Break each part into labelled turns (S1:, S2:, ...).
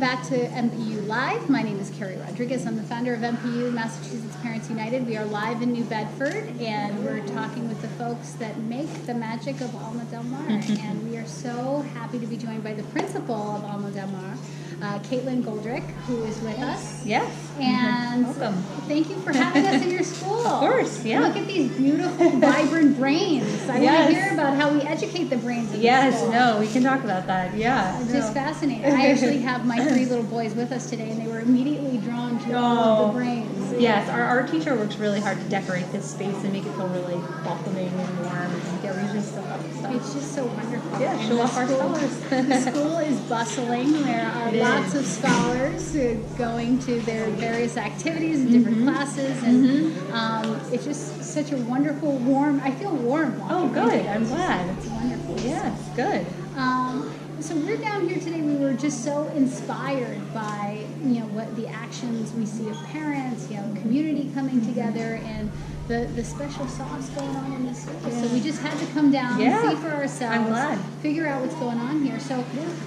S1: back to MPU Live. My name is Carrie Rodriguez. I'm the founder of MPU, Massachusetts Parents United. We are live in New Bedford, and we're talking with the folks that make the magic of Alma del Mar. And we are so happy to be joined by the principal of Alma del Mar, Kaitlin Goldrick, who is with us.
S2: Yes.
S1: And
S2: welcome.
S1: Thank you for having us in your school.
S2: Of course, yeah.
S1: Look at these beautiful, vibrant brains. I want to hear about how we educate the brains in the school.
S2: No, we can talk about that. Yeah.
S1: Just fascinating. I actually have my 3 little boys with us today, and they were immediately drawn to all of the brains.
S2: Yes, our teacher works really hard to decorate this space and make it feel really welcoming and warm, and get really just stuff.
S1: It's just so wonderful.
S2: Yeah, show off our scholars.
S1: The school is bustling. There are lots of scholars going to their various activities and different classes, and it's just such a wonderful, warm. I feel warm.
S2: Oh, good. I'm glad.
S1: It's wonderful.
S2: Yes, good.
S1: So we're down here today. We were just so inspired by what the actions we see of parents, community coming together, and the special sauce going on in this school. So we just had to come down, see for ourselves,
S2: I'm glad.
S1: Figure out what's going on here. So,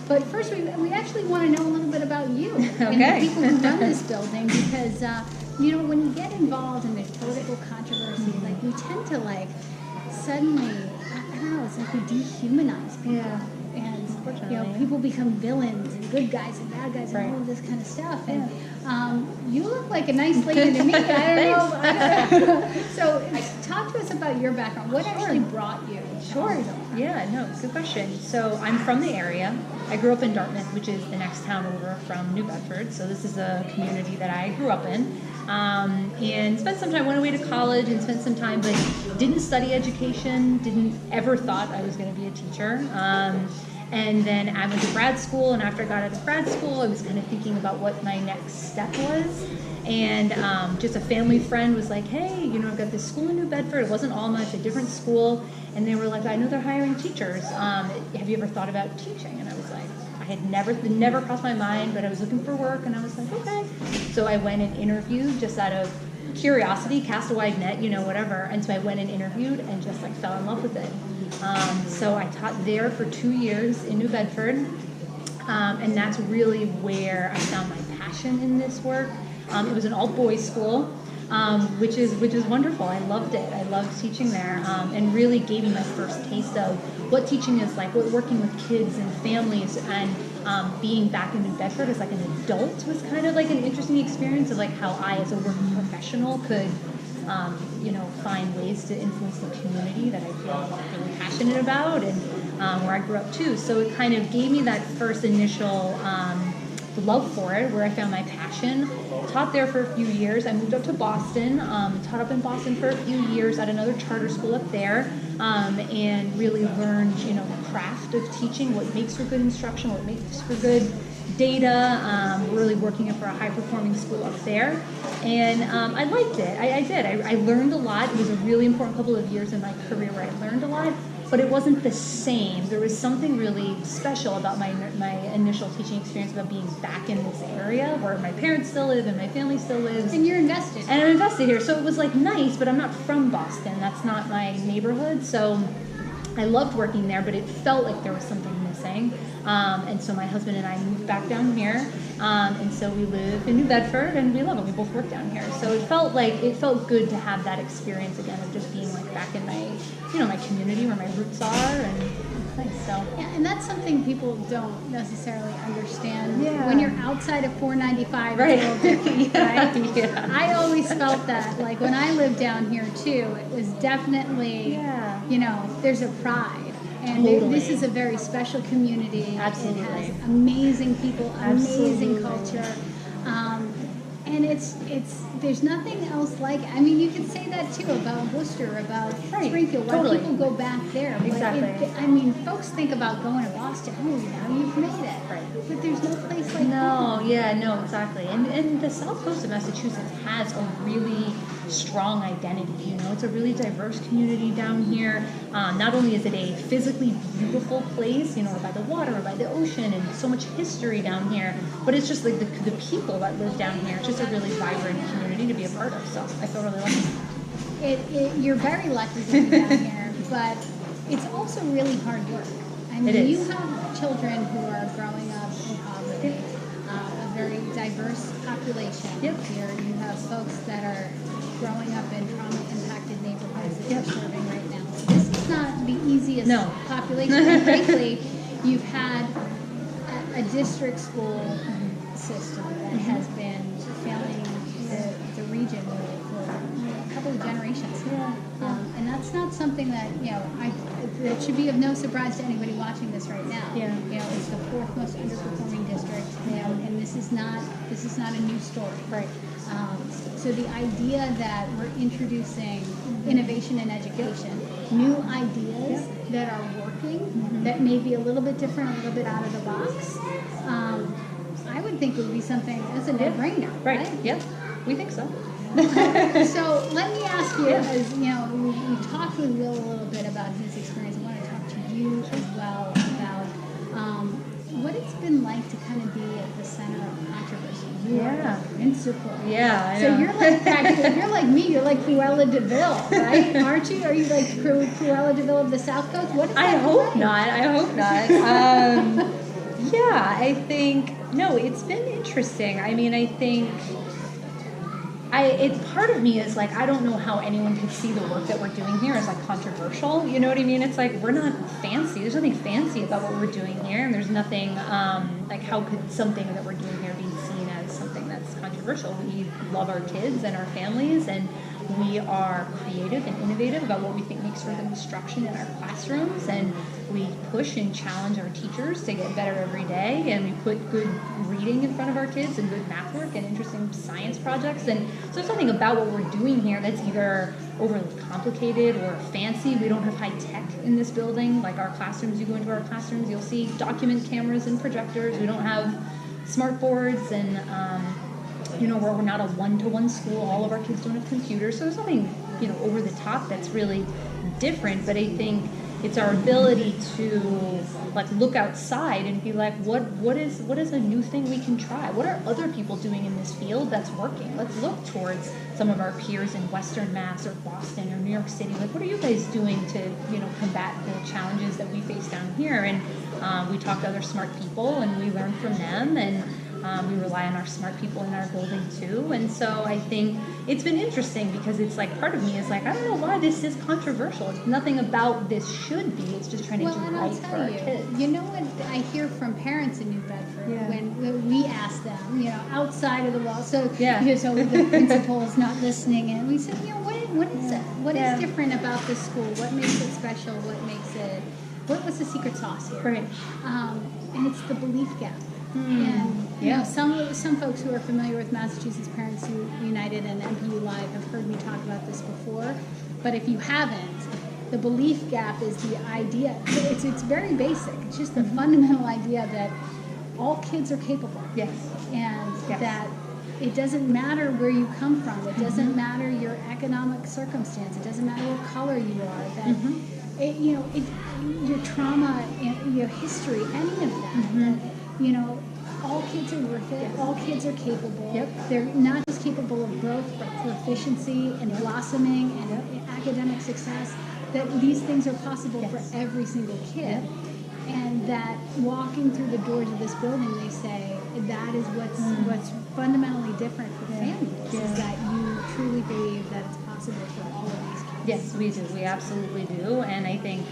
S1: but first we actually want to know a little bit about you and the people who run this building, because when you get involved in this political controversy, like we tend to suddenly, I don't know, it's like we dehumanize people.
S2: Yeah.
S1: And people become villains and good guys and bad guys and all of this kind of stuff. And you look like a nice lady to me. I don't know. So talk to us about your background. What actually brought you?
S2: Sure. Yeah, no, good question. So I'm from the area. I grew up in Dartmouth, which is the next town over from New Bedford. So this is a community that I grew up in. And spent some time, went away to college and spent some time, but didn't study education, didn't ever thought I was going to be a teacher. And then I went to grad school, and after I got out of grad school, I was kind of thinking about what my next step was. And just a family friend was like, hey, I've got this school in New Bedford. It wasn't Alma, it's a different school. And they were like, I know they're hiring teachers. Have you ever thought about teaching? And I was like, I had never crossed my mind, but I was looking for work, and I was like, okay. So I went and interviewed just out of curiosity, cast a wide net, whatever. And so I went and interviewed and just fell in love with it. So I taught there for 2 years in New Bedford, and that's really where I found my passion in this work. It was an all-boys school, which is wonderful. I loved it. I loved teaching there, and really gave me my first taste of what teaching is like, what working with kids and families, and being back in New Bedford as an adult was kind of an interesting experience of how I, as a working professional, could find ways to influence the community that I feel really passionate about, and where I grew up too. So it kind of gave me that first initial love for it, where I found my passion. Taught there for a few years. I moved up to Boston, taught up in Boston for a few years at another charter school up there, and really learned, the craft of teaching, what makes for good instruction, what makes for good data, really working for a high-performing school up there. And I liked it. I did. I learned a lot. It was a really important couple of years in my career where I learned a lot, but it wasn't the same. There was something really special about my initial teaching experience, about being back in this area where my parents still live and my family still lives.
S1: And you're invested.
S2: And I'm invested here. So it was nice, but I'm not from Boston. That's not my neighborhood. So I loved working there, but it felt like there was something missing. And so my husband and I moved back down here, and so we live in New Bedford, and we love it. We both work down here, so it felt good to have that experience again of just being back in my my community where my roots are, and it's nice. So
S1: yeah, and that's something people don't necessarily understand. When you're outside of 495, it's a little different, right?
S2: Yeah.
S1: I always felt that when I lived down here too, it was definitely there's a pride. And this is a very special community.
S2: Absolutely.
S1: It has amazing people, amazing culture. And there's nothing else like it. I mean, you could say that too about Worcester, about Springfield. Why people go back there.
S2: Exactly.
S1: Folks think about going to Boston. Oh, now you've made it.
S2: Right.
S1: But there's no place like
S2: that. No, exactly. And the south coast of Massachusetts has a really strong identity. It's a really diverse community down here. Not only is it a physically beautiful place, we're by the water, we're by the ocean, and so much history down here, but it's just the people that live down here. It's just a really vibrant community to be a part of. So I feel really lucky.
S1: You're very lucky to be down here, but it's also really hard work. I mean, you have children who are growing up in poverty. diverse population.
S2: Yep.
S1: Here you have folks that are growing up in trauma-impacted neighborhoods that you're serving right now. So this is not the easiest population. And frankly, you've had a district school system that has been failing the region really for a couple of generations. And that's not something that, that should be of no surprise to anybody watching this right now. It's the fourth most underperforming district, and this is not a new story.
S2: Right.
S1: So the idea that we're introducing innovation in education, new ideas that are working, that may be a little bit different, a little bit out of the box, I would think would be something that's a no-brainer.
S2: Right. Yep. We think so.
S1: So let me ask you, as we talked with Will a little bit about his experience. I want to talk to you as well about what it's been like to kind of be at the center of controversy. You are the principal.
S2: Yeah, I
S1: so
S2: know.
S1: you're like practically, you're like me. You're like Cruella de Vil, right? Aren't you? Are you like Cruella de Vil of the South Coast? What is that?
S2: I hope not. Yeah, I think it's been interesting. I mean, I think. Part of me is like, I don't know how anyone could see the work that we're doing here as like controversial. You know what I mean? It's like, we're not fancy. There's nothing fancy about what we're doing here. And there's nothing, like how could something that we're doing here be seen as something that's controversial? We love our kids and our families, and we are creative and innovative about what we think makes for good instruction in our classrooms, and we push and challenge our teachers to get better every day, and we put good reading in front of our kids and good math work and interesting science projects. And so there's nothing about what we're doing here that's either overly complicated or fancy. We don't have high tech in this building. Like our classrooms, you go into our classrooms, you'll see document cameras and projectors. We don't have smart boards, and we're not a one-to-one school. All of our kids don't have computers, so there's nothing over the top that's really different. But I think it's our ability to like look outside and be like, what is a new thing we can try? What are other people doing in this field that's working? Let's look towards some of our peers in Western Mass or Boston or New York City. Like, what are you guys doing to combat the challenges that we face down here? And we talk to other smart people, and we learn from them, and we rely on our smart people in our building too. And so I think it's been interesting because it's like, part of me is like, I don't know why this is controversial. It's nothing about this should be. It's just trying to do right for our kids.
S1: You know what I hear from parents in New Bedford when we ask them, outside of the wall. So, so the principal is not listening, and we said, what is it? What is different about this school? What makes it special? What makes it? What's the secret sauce here?
S2: Right.
S1: And it's the belief gap. And some folks who are familiar with Massachusetts Parents United and MPU Live have heard me talk about this before. But if you haven't, the belief gap is the idea. It's very basic. It's just the fundamental idea that all kids are capable.
S2: Yes.
S1: And that it doesn't matter where you come from. It doesn't matter your economic circumstance. It doesn't matter what color you are. That your trauma, your history, any of that. All kids are worth it. All kids are capable. They're not just capable of growth, but proficiency and blossoming and academic success. That these things are possible for every single kid. And that walking through the doors of this building, they say that is what's fundamentally different for families, is that you truly believe that it's possible for all of these kids.
S2: Yes, we do. We absolutely do. And I think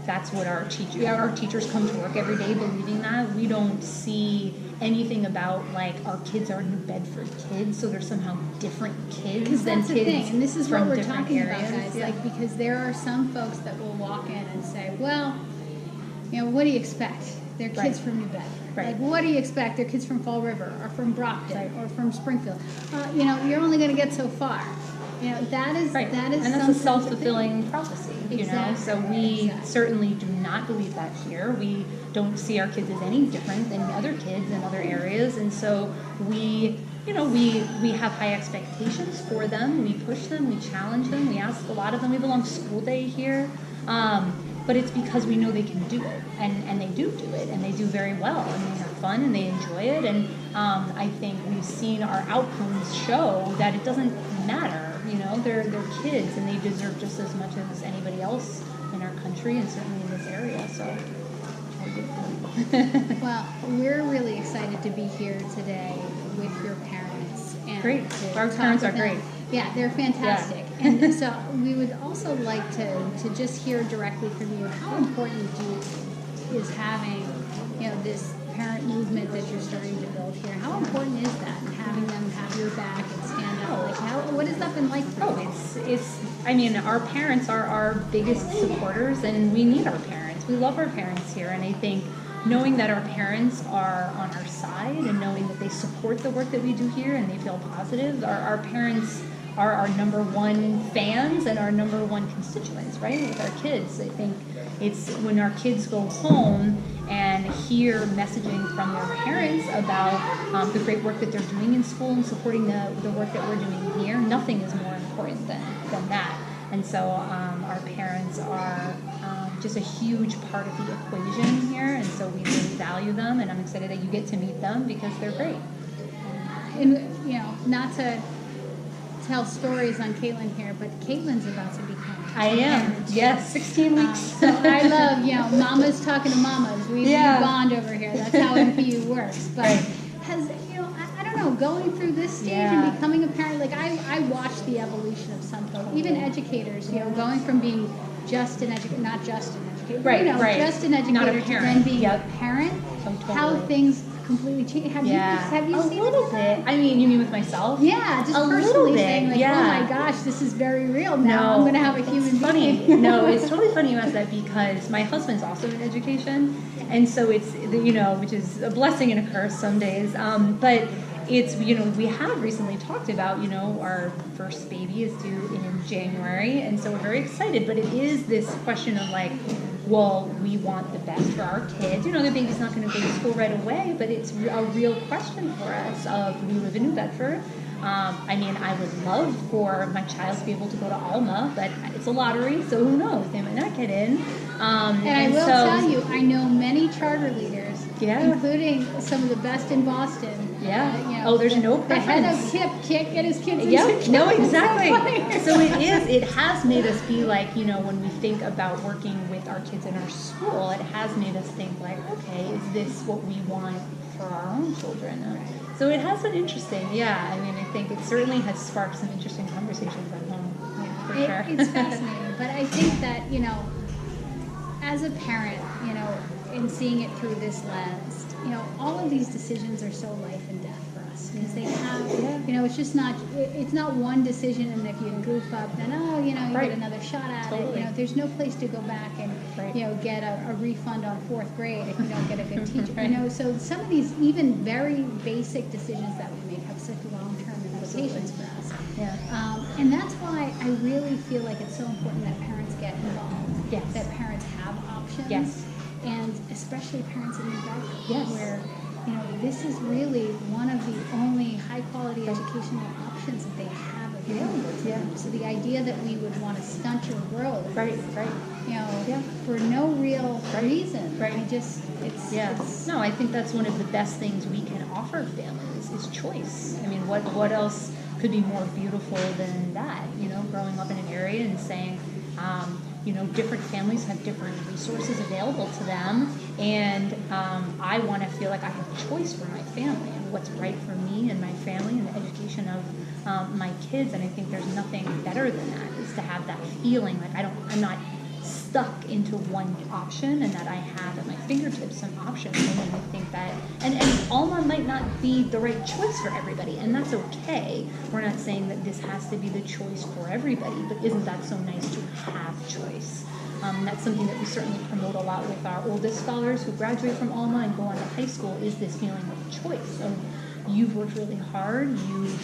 S2: that's what our teachers come to work every day believing that. We don't see anything about like our kids are New Bedford kids, so they're somehow different kids than
S1: that's
S2: kids
S1: the thing, and this is
S2: from
S1: what we're
S2: different
S1: talking
S2: areas.
S1: about, guys. Like, because there are some folks that will walk in and say, well, what do you expect? They're kids from New Bedford.
S2: Right.
S1: Like, what do you expect? They're kids from Fall River or from Brockton or from Springfield. You're only going to get so far. That is
S2: and that's a self-fulfilling prophecy.
S1: Exactly.
S2: So we certainly do not believe that here. We don't see our kids as any different than other kids in other areas, and so we have high expectations for them. We push them, we challenge them, we ask a lot of them. We have a long school day here, but it's because we know they can do it, and they do it, and they do very well, and they have fun, and they enjoy it, and I think we've seen our outcomes show that it doesn't matter. They're kids, and they deserve just as much as anybody else in our country, and certainly in this area. So
S1: Well, we're really excited to be here today with your parents. And
S2: Great. Our
S1: talk
S2: parents
S1: with
S2: are
S1: them.
S2: great.
S1: Yeah, they're fantastic.
S2: Yeah.
S1: And so we would also like to just hear directly from you how important is having, this parent movement that you're starting to build here. How important is that, and having them have your back and stand up? Like, what has that been like for you?
S2: It's. I mean, our parents are our biggest supporters, and we need our parents. We love our parents here, and I think knowing that our parents are on our side and knowing that they support the work that we do here and they feel positive, our parents are our number one fans and our number one constituents, right? With our kids, I think it's when our kids go home and hear messaging from their parents about the great work that they're doing in school and supporting the work that we're doing here, nothing is more important than that. And so our parents are just a huge part of the equation here, and so we really value them, and I'm excited that you get to meet them because they're great.
S1: And, not to tell stories on Kaitlin here, but Caitlin's about to become
S2: I am. Yes, 16 weeks.
S1: So I love, mamas talking to mamas. We bond over here. That's how MPU works. But has, I don't know, going through this stage and becoming a parent, like I watched the evolution of some folks, even educators, going from being just an educator, not just an educator, just an educator to then being a parent, how things completely change. Have you seen
S2: a little bit? I mean, you mean with myself?
S1: Yeah, just
S2: a
S1: personally saying like,
S2: yeah.
S1: oh my gosh, this is very real. Now I'm going to have a human being.
S2: No, it's totally funny you ask that because my husband's also in education, and so it's which is a blessing and a curse some days. But it's we have recently talked about our first baby is due in January, and so we're very excited. But it is this question of like, well, we want the best for our kids. The baby's not going to go to school right away, but it's a real question for us. We live in New Bedford. I mean, I would love for my child to be able to go to Alma, but it's a lottery, so who knows? They might not get in.
S1: And I will tell you, I know many charter leaders, including some of the best in Boston.
S2: There's no preference.
S1: The head of KIP can't get his kids into
S2: no, exactly. So it has made us be like, when we think about working with our kids in our school, it has made us think like, okay, is this what we want for our own children? So it has been interesting. Yeah, I mean, I think it certainly has sparked some interesting conversations at home. For sure.
S1: It's fascinating, but I think that, as a parent, in seeing it through this lens, all of these decisions are so life and death for us because they have, it's just not, it's not one decision, and if you goof up, then you get another shot at it. There's no place to go back and get a refund on 4th grade if you don't get a good teacher. So some of these even very basic decisions that we make have such long-term implications for us. And that's why I really feel like it's so important that parents get involved. That parents have options. And especially parents in New Bedford, where this is really one of the only high-quality educational options that they have available to them. So the idea that we would want to stunt your growth, for no real reason,
S2: No, I think that's one of the best things we can offer families is choice. I mean, what else could be more beautiful than that? Growing up in an area and saying, different families have different resources available to them, and I want to feel like I have choice for my family and what's right for me and my family and the education of my kids. And I think there's nothing better than that, is to have that feeling like I'm not stuck into one option, and that I have at my fingertips some options. And I think that, and Alma might not be the right choice for everybody, and that's okay. We're not saying that this has to be the choice for everybody, but isn't that so nice to have choice? That's something that we certainly promote a lot with our oldest scholars who graduate from Alma and go on to high school, is this feeling of choice. So you've worked really hard, you've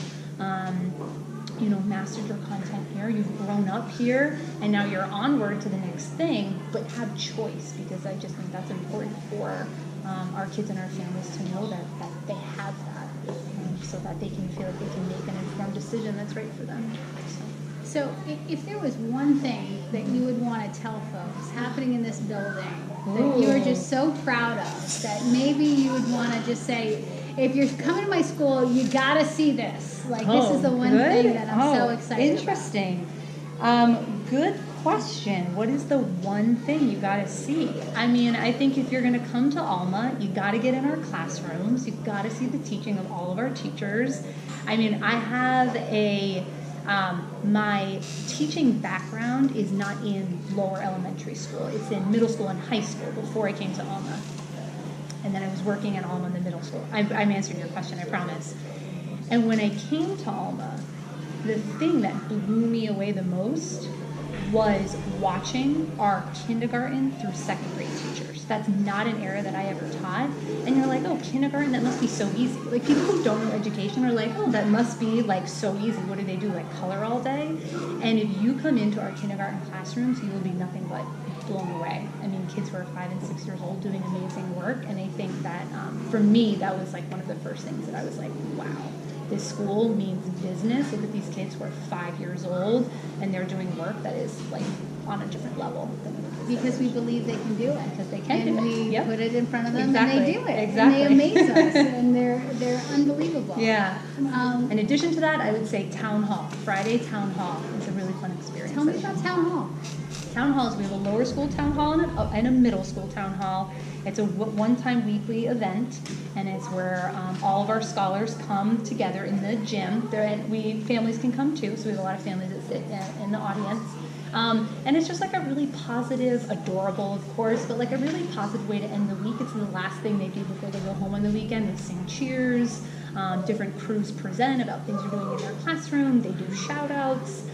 S2: mastered your content here, you've grown up here, and now you're onward to the next thing, but have choice, because I just think that's important for our kids and our families to know that they have that, so that they can feel like they can make an informed decision that's right for them.
S1: So if there was one thing that you would want to tell folks happening in this building that you are just so proud of, that maybe you would want to just say, if you're coming to my school, you got to see this. Like, this is the one thing that I'm so excited
S2: interesting.
S1: about.
S2: Good question. What is the one thing you got to see? I mean, I think if you're going to come to Alma, you got to get in our classrooms. You've got to see the teaching of all of our teachers. I mean, I have my teaching background is not in lower elementary school. It's in middle school and high school before I came to Alma. And then I was working at Alma in the middle school. I'm answering your question, I promise. And when I came to Alma, the thing that blew me away the most was watching our kindergarten through second grade teachers. That's not an area that I ever taught. And you're like, oh, kindergarten, that must be so easy. Like, people who don't know education are like, oh, that must be like so easy. What do they do, like color all day? And if you come into our kindergarten classrooms, you will be nothing but blown away. I mean, kids who are 5 and 6 years old doing amazing work. And I think that for me, that was like one of the first things that I was like, wow. This school means business. Look at these kids who are 5 years old and they're doing work that is like on a different level than
S1: because we believe they can do it.
S2: Because they can do it.
S1: And we put it in front of them
S2: Exactly.
S1: and they do it.
S2: Exactly.
S1: And they amaze us and they're unbelievable.
S2: Yeah. In addition to that, I would say town hall. Friday town hall is a really fun experience.
S1: Tell me about town hall.
S2: Town halls, we have a lower school town hall and a middle school town hall. It's a one-time weekly event, and it's where all of our scholars come together in the gym. Families can come too, so we have a lot of families that sit in the audience. And it's just like a really positive, adorable, of course, but like a really positive way to end the week. It's the last thing they do before they go home on the weekend. They sing cheers, different crews present about things they're doing in their classroom. They do shout-outs.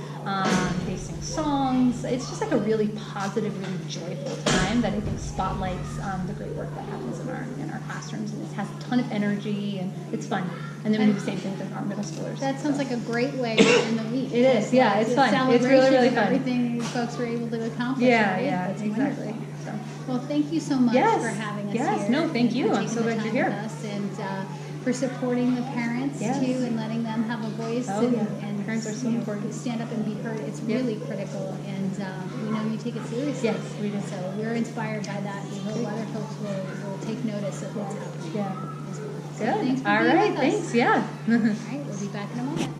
S2: They sing songs. It's just like a really positive, really joyful time that I think spotlights the great work that happens in our classrooms, and it has a ton of energy and it's fun. And then we do the same thing with our middle schoolers.
S1: That sounds like a great way to end the week.
S2: It is, yeah, it's fun. It's really, really fun.
S1: Everything you folks were able to accomplish.
S2: Yeah,
S1: right?
S2: yeah,
S1: That's
S2: exactly.
S1: wonderful.
S2: So.
S1: Well, thank you so much for having us here.
S2: Yes, no, thank you. I'm so glad you're here.
S1: Us and for supporting the parents too, and letting them have a voice. And
S2: parents are so important.
S1: Stand up and be heard. It's really critical, and we know you take it seriously.
S2: Yes, we do.
S1: So we're inspired by that. We hope other folks will take notice of what's happening.
S2: Yeah.
S1: As well. So
S2: Good.
S1: thanks for
S2: All
S1: being
S2: right.
S1: with us.
S2: Thanks. Yeah.
S1: All right. We'll be back in a moment.